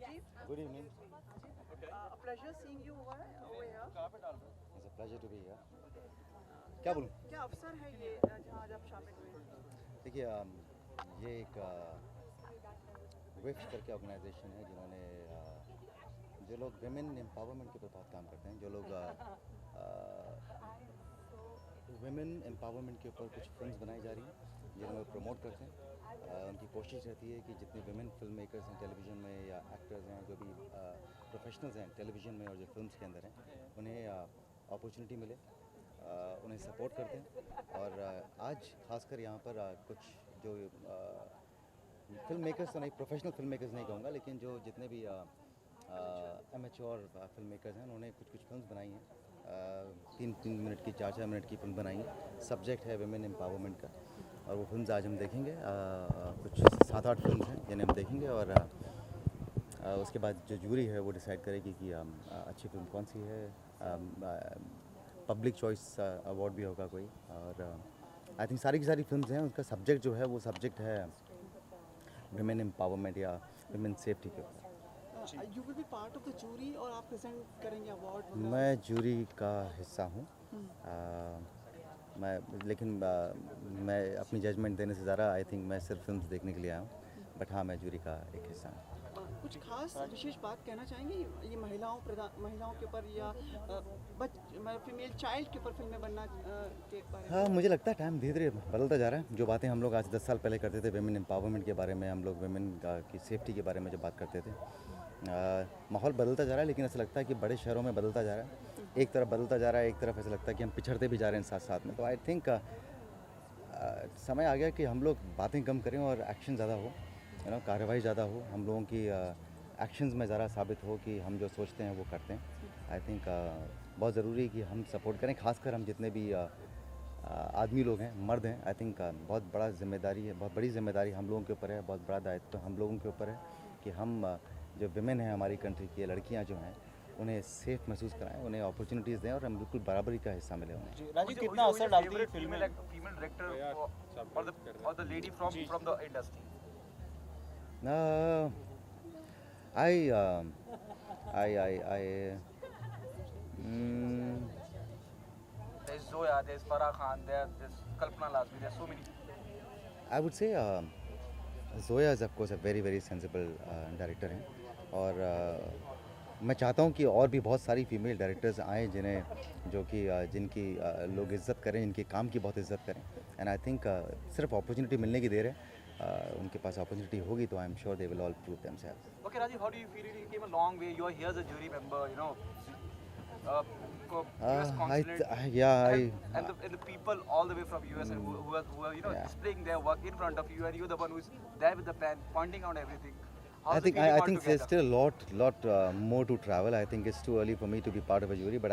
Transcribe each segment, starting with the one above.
Rajiv. Good evening. A pleasure seeing you over here. It's a pleasure to be here. क्या बोलूं? क्या अवसर है ये जहाँ आज आप शामिल हुए? देखिए ये एक विफ्ट करके ऑर्गेनाइजेशन है जिन्होंने जो लोग विमेन एम्पावरमेंट के ऊपर बहुत काम करते हैं, जो लोग विमेन एम्पावरमेंट के ऊपर कुछ फिल्म्स बनाई जा रही हैं जिन्हें वो प्रमोट करते हैं। उनकी कोशिश रहती है कि जितने विमेन फिल्म मेकर्स हैं टेलीविज़न में या एक्टर्स हैं, जो भी प्रोफेशनल्स हैं टेलीविज़न में और जो फिल्म्स के अंदर हैं, उन्हें अपॉर्चुनिटी मिले, उन्हें सपोर्ट करते हैं। और आज खासकर यहाँ पर कुछ जो फिल्म मेकर्स तो नहीं, प्रोफेशनल फिल्म मेकर्स नहीं कहूँगा, लेकिन जो जितने भी एमेच्योर फिल्म मेकर्स हैं उन्होंने कुछ फिल्म्स बनाई हैं। 3 मिनट की 4 मिनट की फिल्म बनाई है। सब्जेक्ट है विमेन एम्पावरमेंट का, और वो फिल्म्स आज हम देखेंगे। कुछ 7-8 फिल्म्स हैं जिन्हें हम देखेंगे, और उसके बाद जो जूरी है वो डिसाइड करेगी कि अच्छी फिल्म कौन सी है। पब्लिक चॉइस अवार्ड भी होगा कोई, और आई थिंक सारी की सारी फिल्म्स हैं, उनका सब्जेक्ट जो है वो सब्जेक्ट है विमेन एम्पावरमेंट या विमेन सेफ्टी के ऊपर। You will be part of the jury और आप प्रेजेंट करेंगे अवार्ड? मैं जूरी का हिस्सा हूँ, लेकिन मैं अपनी जजमेंट देने से ज़्यादा आई थिंक मैं सिर्फ फिल्म्स देखने के लिए आया हूँ, बट हाँ मैं जूरी का एक हिस्सा हूँ। कुछ खास विशेष बात कहना चाहेंगे ये महिलाओं के ऊपर या फीमेल चाइल्ड के ऊपर फिल्में बनना के बारे में? हाँ, मुझे लगता है टाइम धीरे धीरे बदलता जा रहा है। जो बातें हम लोग आज 10 साल पहले करते थे विमेन एम्पावरमेंट के बारे में, हम लोग विमेन की सेफ्टी के बारे में जब बात करते थे, माहौल बदलता जा रहा है, लेकिन ऐसा लगता है कि बड़े शहरों में बदलता जा रहा है। एक तरफ बदलता जा रहा है, एक तरफ ऐसा लगता है कि हम पिछड़ते भी जा रहे हैं साथ साथ में। तो आई थिंक समय आ गया कि हम लोग बातें कम करें और एक्शन ज़्यादा हो, कार्रवाई ज़्यादा हो, हम लोगों की एक्शंस में ज़रा साबित हो कि हम जो सोचते हैं वो करते हैं। आई थिंक बहुत ज़रूरी है कि हम सपोर्ट करें, खासकर हम जितने भी आदमी लोग हैं, मर्द हैं। आई थिंक बहुत बड़ा जिम्मेदारी है, बहुत बड़ी जिम्मेदारी हम लोगों के ऊपर है, बहुत बड़ा दायित्व हम लोगों के ऊपर है कि हम जो विमेन हैं हमारी कंट्री की, लड़कियां जो हैं, उन्हें सेफ महसूस कराएं, उन्हें अपॉर्चुनिटीज़ दें और हम बिल्कुल बराबरी का हिस्सा मिले उन्हें। राजीव, कितना असर डालती है फीमेल डायरेक्टर और the lady from the industry? There's Zoya, there's Farah Khan, there's Kalpana Lasmi, there's so many. I would say Zoya is of course a very very sensible director हैं, और मैं चाहता हूँ कि और भी बहुत सारी फीमेल डायरेक्टर्स आएँ जिनकी लोग इज़्ज़त करें, जिनके काम की बहुत इज़्ज़त करें। एंड आई थिंक सिर्फ अपॉर्चुनिटी मिलने की देर है, उनके पास अपॉर्चुनिटी होगी तो I am sure they will all prove themselves. Okay, Rajiv, how do you feel? You came a long way. You are here as a jury member, US consulate, and the people all the way from US and who are displaying their work in front of you, and you're the one who's there with the pen, pointing out everything. I think there's still a lot more to travel. I think it's too early for me to be part of a jury, but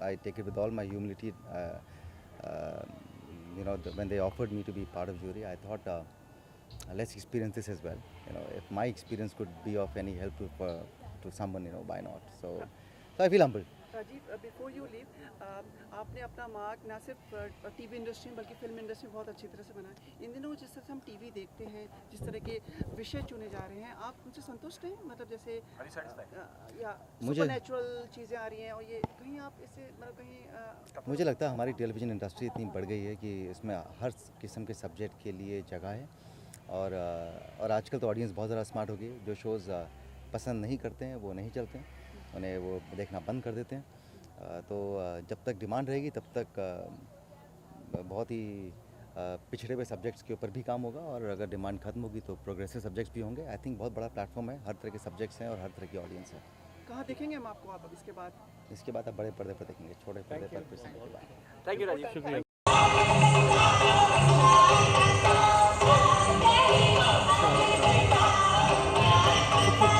I take it with all my humility. When they offered me to be part of jury, I thought let's experience this as well. If my experience could be of any help to someone, why not? So I feel humbled. Rajiv, before you leave, आपने अपना mark ना सिर्फ TV industry में बल्कि film industry में बहुत अच्छी तरह से बनाया। इन दिनों जिस तरह से हम टीवी देखते हैं, जिस तरह के विषय चुने जा रहे हैं, आप उनसे संतुष्ट हैं? मतलब जैसे या सुपरनैचुरल चीज़ें आ रही हैं, और ये कहीं आप इससे मतलब कहीं मुझे लगता है हमारी टेलीविज़न इंडस्ट्री इतनी बढ़ गई है कि इसमें हर किस्म के सब्जेक्ट के लिए जगह है, और आजकल तो ऑडियंस बहुत ज़्यादा स्मार्ट हो गई। जो शोज़ पसंद नहीं करते हैं वो नहीं चलते हैं, उन्हें वो देखना बंद कर देते हैं। तो जब तक डिमांड रहेगी तब तक बहुत ही पिछड़े हुए सब्जेक्ट्स के ऊपर भी काम होगा, और अगर डिमांड खत्म होगी तो प्रोग्रेसिव सब्जेक्ट्स भी होंगे। आई थिंक बहुत बड़ा प्लेटफॉर्म है, हर तरह के सब्जेक्ट्स हैं और हर तरह की ऑडियंस है। कहाँ देखेंगे हम आपको आप इसके बाद? इसके बाद आप बड़े पर्दे पर देखेंगे, छोटे पर्दे पर प्रेजेंट के बाद। थैंक यू राजीव, शुक्रिया।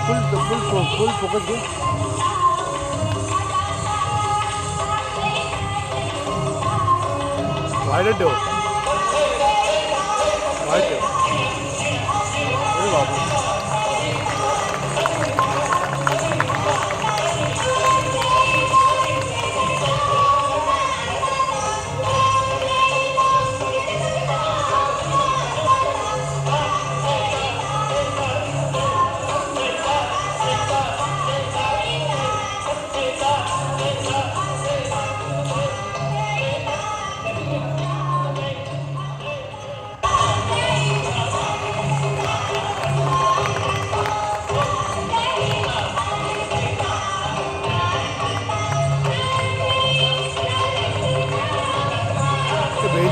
Full focus go. Wide it door. Wide it. Very well.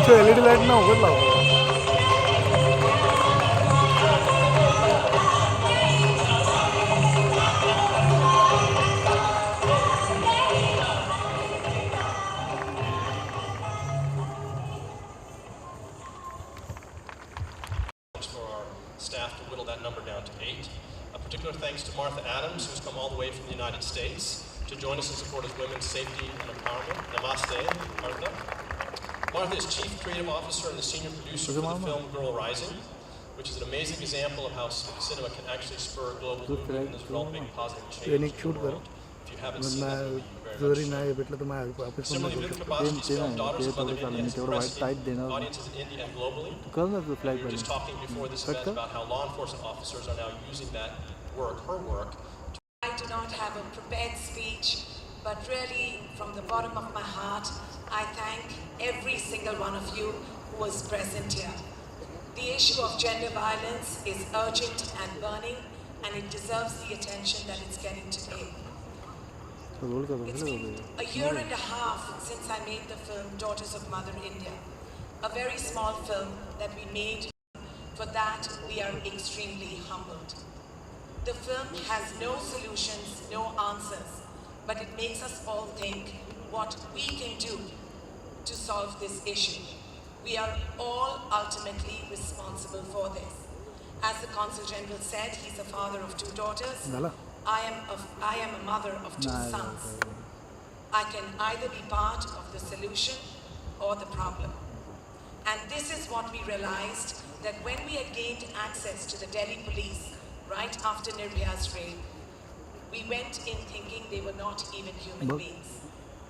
तो LED लाइट ना होगा लाओ for our staff to whittle that number down to 8. A particular thanks to Martha Adams, who's come all the way from the United States to join us in support of women's safety and empowerment. Namaste, Martha. Martha is Chief Creative Officer and the Senior Producer for the film Girl Rising, which is an amazing example of how cinema can actually spur global movement and developing positive change in the world. If you haven't seen it, you very much should. Similarly, Vivek Baj's film Daughters of Mother India has impressed audiences in India and globally. We were just talking before this event about how law enforcement officers are now using that work, her work. I do not have a prepared speech, but really, from the bottom of my heart, I thank every single one of you who was present here. The issue of gender violence is urgent and burning, and it deserves the attention that it's getting today. It's been a year and a half since I made the film Daughters of Mother India, a very small film that we made. For that, we are extremely humbled. The film has no solutions, no answers, but it makes us all think what we can do to solve this issue. We are all ultimately responsible for this. As the Consul General said, he's a father of 2 daughters. I am a mother of 2 sons. I can either be part of the solution or the problem. And this is what we realized, that when we had gained access to the Delhi police right after Nirbhaya's rape, we went in thinking they were not even human beings.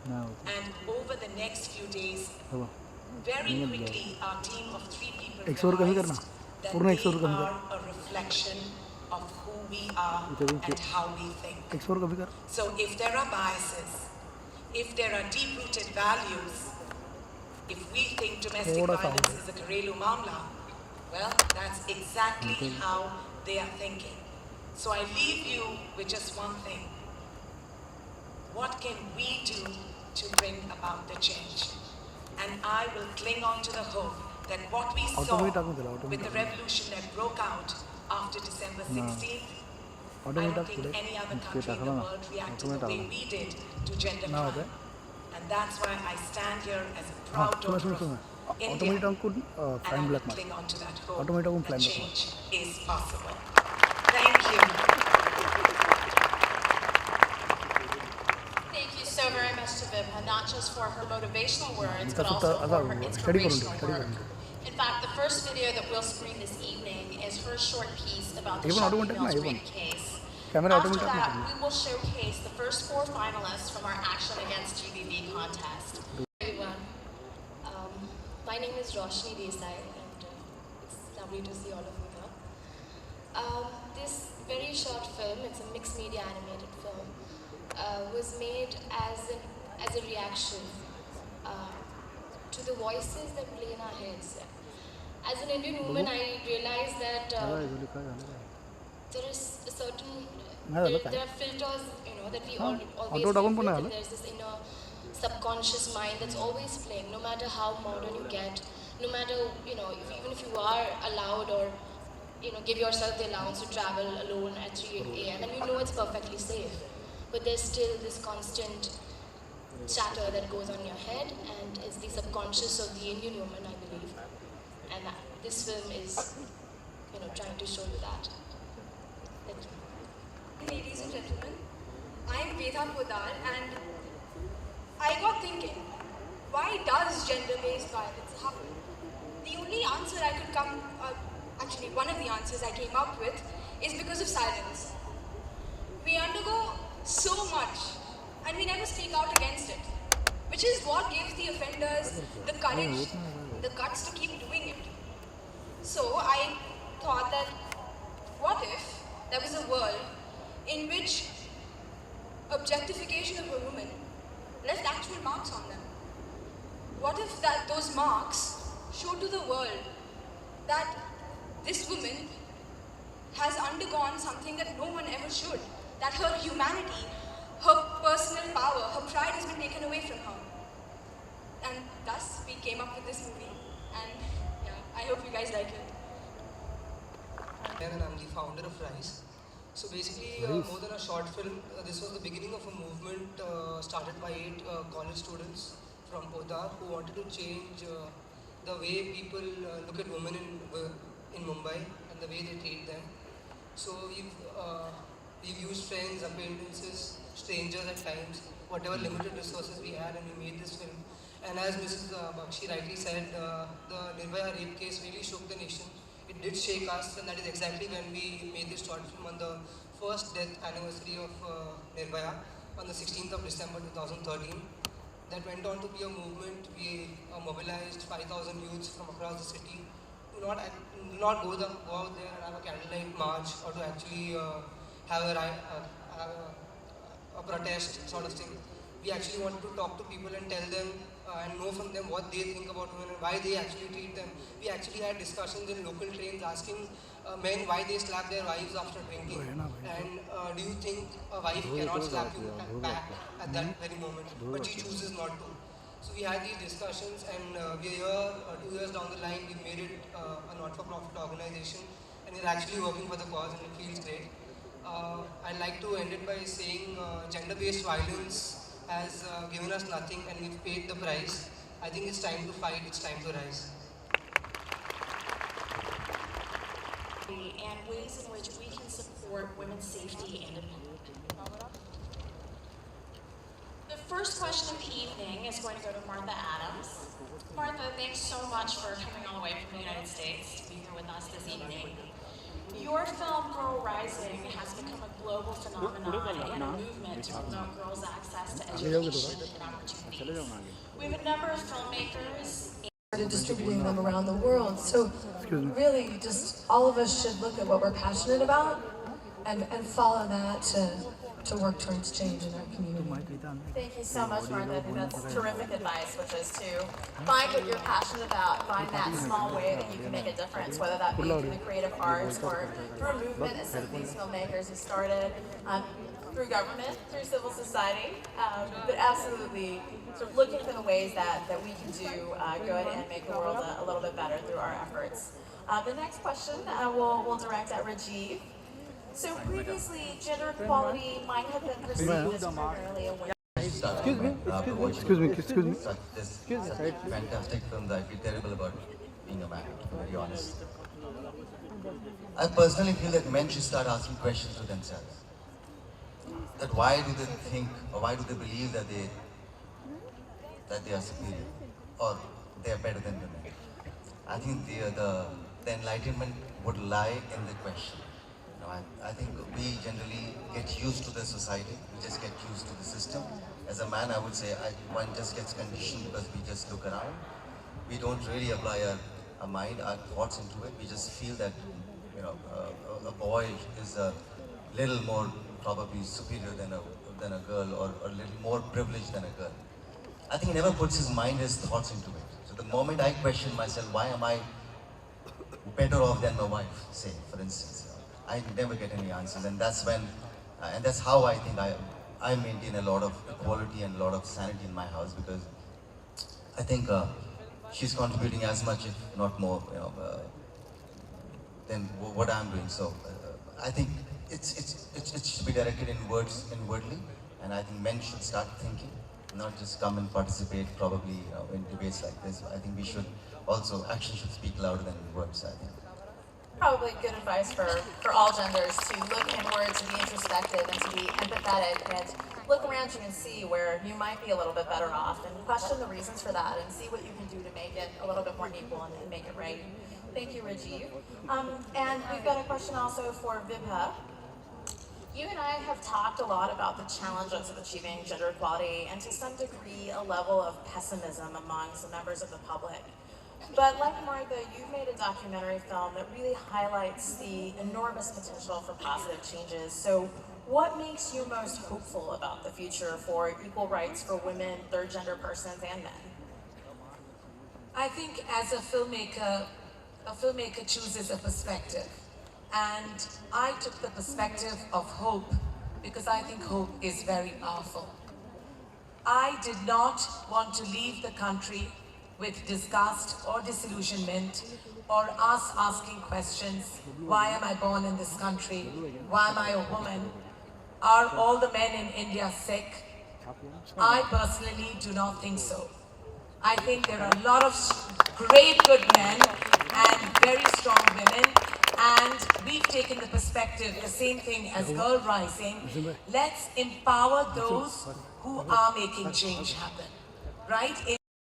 And over the next few days, very quickly, our team of 3 people realized that they are a reflection of who we are and how we think. So if there are biases, if there are deep-rooted values, if we think domestic violence is a Gharelu Mamla, well, that's exactly how they are thinking. So I leave you with just one thing. What can we do to bring about the change? And I will cling on to the hope that what we saw with the revolution that broke out after December 16th, I don't think any other country in the world reacted the way we did to gender crime. And that's why I stand here as a proud daughter of India, and I will cling on to that hope that change is possible. Thank you. Thank you so very much to Vibha, not just for her motivational words, but also for her inspirational work. In fact, the first video that we'll screen this evening is her short piece about the Shah Females rape case. After that, we will showcase the first 4 finalists from our Action Against GBV contest. Everyone, my name is Roshni Desai, and it's lovely to see all of you here. This very short film, it's a mixed media animated film, was made as a reaction to the voices that play in our heads. As an Indian woman, I realized that there is a certain, there are filters, that we always live with, and there's this inner subconscious mind that's always playing, no matter how modern you get, no matter, even if you are allowed or, give yourself the allowance to travel alone at 3 a.m. and you know it's perfectly safe, but there's still this constant chatter that goes on your head, and it's the subconscious of the Indian woman, I believe. And this film is, trying to show you that. Thank you. Ladies and gentlemen, I am Vedha Podar, and I got thinking, why does gender-based violence happen? The only answer I could actually one of the answers I came up with is because of silence. We undergo so much and we never speak out against it, which is what gives the offenders the courage, the guts to keep doing it. So I thought that what if there was a world in which objectification of a woman left actual marks on them? What if those marks show to the world that this woman has undergone something that no one ever should, that her humanity, her personal power, her pride has been taken away from her. And thus we came up with this movie. and yeah, I hope you guys like it. And I'm the founder of Rise. So basically, more than a short film, this was the beginning of a movement started by 8 college students from Podar who wanted to change the way people look at women in Mumbai and the way they treat them. So we've used friends, acquaintances, strangers at times, whatever limited resources we had, and we made this film. And as Mrs. Bakshi rightly said, the Nirbhaya rape case really shook the nation. It did shake us, and that is exactly when we made this short film on the first death anniversary of Nirbhaya on the 16th of December 2013. That went on to be a movement. We mobilized 5,000 youths from across the city to not go out there and have a candlelight march, or to actually have a protest sort of thing. We actually wanted to talk to people and tell them and know from them what they think about women and why they actually treat them. We actually had discussions in local trains asking men why they slap their wives after drinking. And do you think a wife cannot slap you back at that very moment, but she chooses not to? So we had these discussions, and we are here 2 years down the line. We've made it a not-for-profit organization, and we're actually working for the cause, and it feels great. I'd like to end it by saying gender-based violence has given us nothing, and we've paid the price. I think it's time to fight, it's time to rise. And ways in which we can support women's safety and the first question of the evening is going to go to Martha Adams. Martha, thanks so much for coming all the way from the United States to be here with us this evening. Your film, Girl Rising, has become a global phenomenon and a movement to promote girls' access to education and opportunities. We have a number of filmmakers Started distributing them around the world. So really, just all of us should look at what we're passionate about and follow that to work towards change in our community. Thank you so much, Martha. I think that's terrific advice, which is to find what you're passionate about, find that small way that you can make a difference, whether that be through the creative arts or through a movement as some of these filmmakers have started, through government, through civil society, but absolutely sort of looking for the ways that we can do good and make the world a little bit better through our efforts. The next question we'll direct at Rajiv. So previously, gender equality might have been perceived as primarily a women's. Excuse me. This fantastic film that I feel terrible about being a man, to be honest. I personally feel that men should start asking questions to themselves. That why do they think, or why do they believe that they are superior, or they are better than women? I think the enlightenment would lie in the question. I think we generally get used to the society, we just get used to the system. As a man, I would say one just gets conditioned because we just look around. We don't really apply our mind, our thoughts into it. We just feel that a boy is a little more probably superior than a girl, or a little more privileged than a girl. I think he never puts his mind, his thoughts into it. So the moment I question myself, why am I better off than my wife, say, for instance, I never get any answers, and that's when, and that's how I think I maintain a lot of equality and a lot of sanity in my house, because I think she's contributing as much, if not more, than what I'm doing. So I think it should be directed inwardly, and I think men should start thinking, not just come and participate probably in debates like this. I think we should also, action should speak louder than words, I think. Probably good advice for all genders to look inward, to be introspective, and to be empathetic, and look around you and see where you might be a little bit better off, and question the reasons for that, and see what you can do to make it a little bit more equal and make it right. Thank you, Rajiv. And we've got a question also for Vibha. You and I have talked a lot about the challenges of achieving gender equality, and to some degree a level of pessimism among some members of the public. But like Martha, you've made a documentary film that really highlights the enormous potential for positive changes. So what makes you most hopeful about the future for equal rights for women, third gender persons, and men? I think as a filmmaker chooses a perspective. And I took the perspective of hope because I think hope is very powerful. I did not want to leave the country with disgust or disillusionment, or us asking questions, why am I born in this country? Why am I a woman? Are all the men in India sick? I personally do not think so. I think there are a lot of great good men and very strong women, and we've taken the perspective, the same thing as Girl Rising. Let's empower those who are making change happen, right?